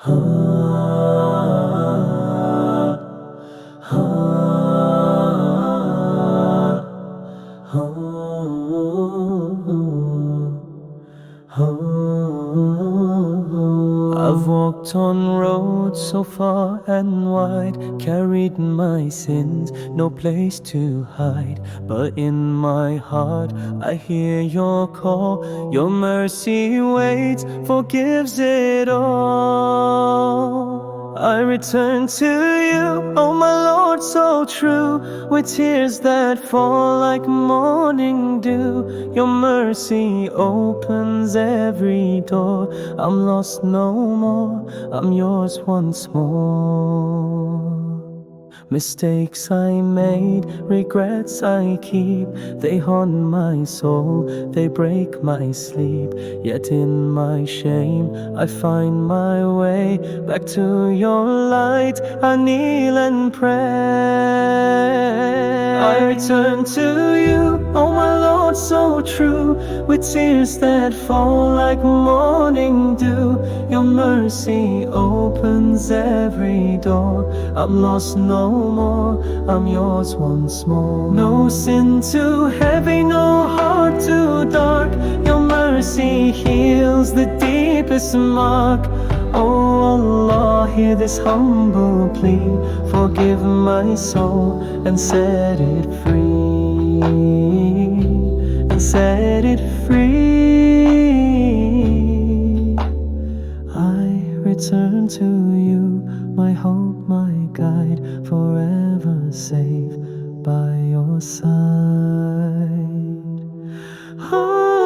I've walked on roads so far and wide, carried my sins, no place to hide. But in my heart, I hear your call. Your mercy waits, forgives it all. I return to you, oh my Lord, so true, with tears that fall like morning dew. Your mercy opens every door. I'm lost no more, I'm yours once more. Mistakes I made, regrets I keep, they haunt my soul, they break my sleep. Yet in my shame, I find my way back to your light. I kneel and pray. I return to you, oh my Lord, so true, with tears that fall like morning dew. Your mercy opens every door. I'm lost no more, I'm yours once more. No sin too heavy, no heart too dark. Your mercy heals the deepest mark. Oh Allah, hear this humble plea. Forgive my soul and set it free, and set it free. I return to you, my hope, my guide, forever safe by your side. Oh